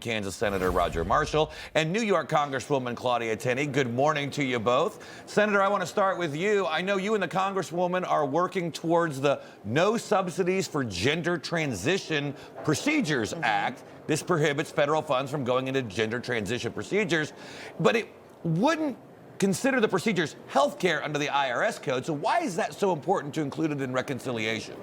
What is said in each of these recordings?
Kansas Senator Roger Marshall and New York Congresswoman Claudia Tenney. Good morning to you both. Senator, I want to start with you. I know you and the Congresswoman are working towards the No Subsidies for Gender Transition Procedures Act. This prohibits federal funds from going into gender transition procedures, but it wouldn't consider the procedures health care under the IRS code. So why is that so important to include it in reconciliation?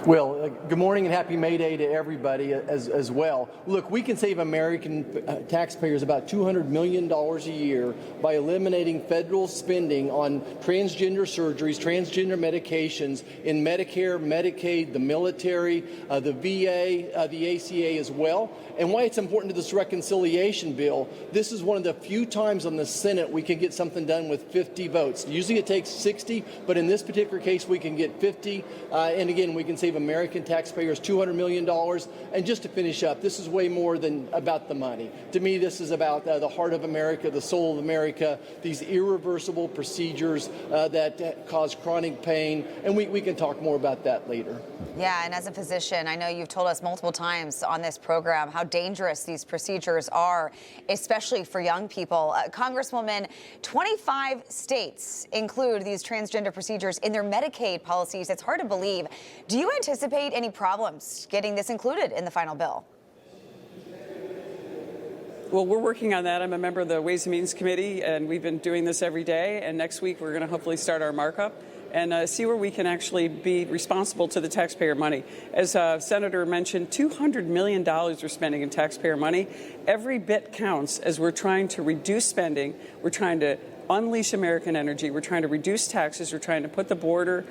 Well, good morning and happy May Day to everybody as well. Look, we can save American taxpayers about $200 million a year by eliminating federal spending on transgender surgeries, transgender medications in Medicare, Medicaid, the military, the VA, the ACA as well. And why it's important to this reconciliation bill, this is one of the few times on the Senate we can get something done with 50 votes. Usually it takes 60, but in this particular case we can get 50. And again, we can save American taxpayers $200 million. And just to finish up, this is way more than about the money. To me, this is about the heart of America, the soul of America, these irreversible procedures that cause chronic pain. And we can talk more about that later. Yeah, and as a physician, I know you've told us multiple times on this program how dangerous these procedures are, especially for young people. Congresswoman, 25 states include these transgender procedures in their Medicaid policies. It's hard to believe. Do you anticipate any problems getting this included in the final bill? Well, we're working on that. I'm a member of the Ways and Means Committee, and we've been doing this every day. And next week, we're going to hopefully start our markup and see where we can actually be responsible to the taxpayer money. As Senator mentioned, $200 million we're spending in taxpayer money. Every bit counts as we're trying to reduce spending. We're trying to unleash American energy. We're trying to reduce taxes. We're trying to put the border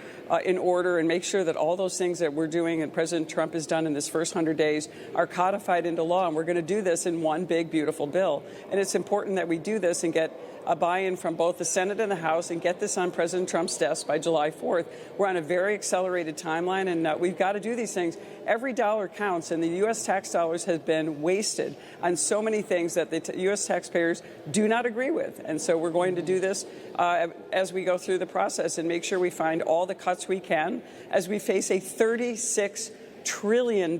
in order and make sure that all those things that we're doing and President Trump has done in this first 100 days are codified into law. And we're going to do this in one big, beautiful bill. And it's important that we do this and get a buy-in from both the Senate and the House and get this on President Trump's desk by July 4th. We're on a very accelerated timeline, and we've got to do these things. Every dollar counts, and the U.S. tax dollars have been wasted on so many things that the U.S. taxpayers do not agree with. And so we're going to do this as we go through the process and make sure we find all the cuts we can as we face a $36 trillion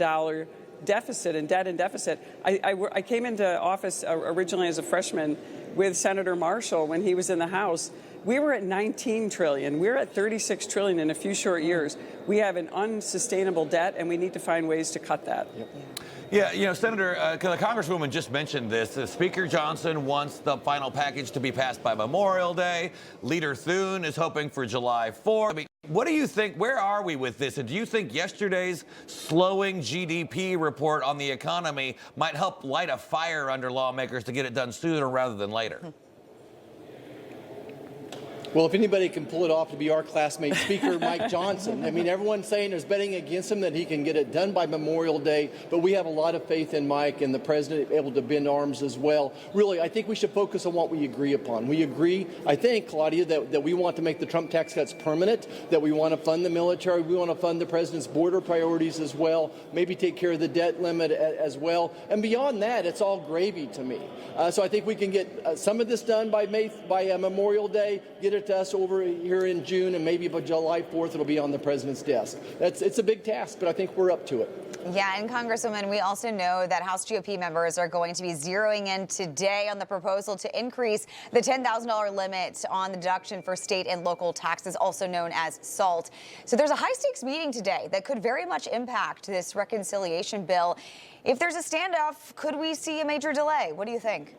deficit and debt and deficit. I came into office originally as a freshman with Senator Marshall when he was in the House. We were at 19 trillion. We're at 36 trillion in a few short years. We have an unsustainable debt, and we need to find ways to cut that. Yep. Yeah, you know, Senator, the Congresswoman just mentioned this. Speaker Johnson wants the final package to be passed by Memorial Day. Leader Thune is hoping for July 4th. I mean, what do you think? Where are we with this? And do you think yesterday's slowing GDP report on the economy might help light a fire under lawmakers to get it done sooner rather than later? Well, if anybody can pull it off to be our classmate, Speaker Mike Johnson. I mean, everyone's saying there's betting against him that he can get it done by Memorial Day, but we have a lot of faith in Mike and the president able to bend arms as well. Really, I think we should focus on what we agree upon. We agree, I think, Claudia, that we want to make the Trump tax cuts permanent, that we want to fund the military, we want to fund the president's border priorities as well, maybe take care of the debt limit as well. And beyond that, it's all gravy to me. So I think we can get some of this done by Memorial Day, get it to us over here in June, and maybe by July 4th it'll be on the president's desk. It's a big task, but I think we're up to it. Yeah, and Congresswoman, we also know that House GOP members are going to be zeroing in today on the proposal to increase the $10,000 limit on the deduction for state and local taxes, also known as SALT. So there's a high-stakes meeting today that could very much impact this reconciliation bill. If there's a standoff, could we see a major delay? What do you think?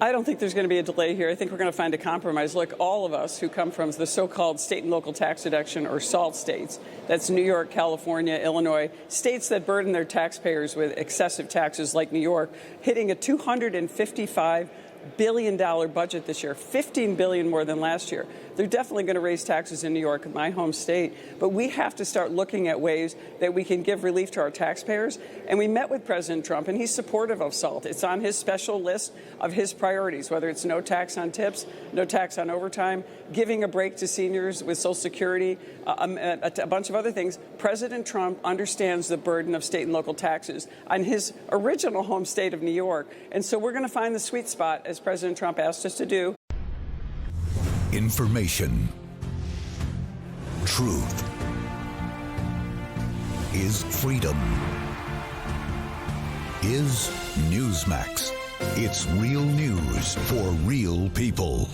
I don't think there's going to be a delay here. I think we're going to find a compromise. Look, all of us who come from the so-called state and local tax deduction or SALT states, that's New York, California, Illinois, states that burden their taxpayers with excessive taxes like New York, hitting a $255 billion budget this year, $15 billion more than last year. They're definitely going to raise taxes in New York, my home state. But we have to start looking at ways that we can give relief to our taxpayers. And we met with President Trump, and he's supportive of SALT. It's on his special list of his priorities, whether it's no tax on tips, no tax on overtime, giving a break to seniors with Social Security, a bunch of other things. President Trump understands the burden of state and local taxes on his original home state of New York. And so we're going to find the sweet spot, as President Trump asked us to do. Information, truth, is freedom. Is Newsmax. It's real news for real people.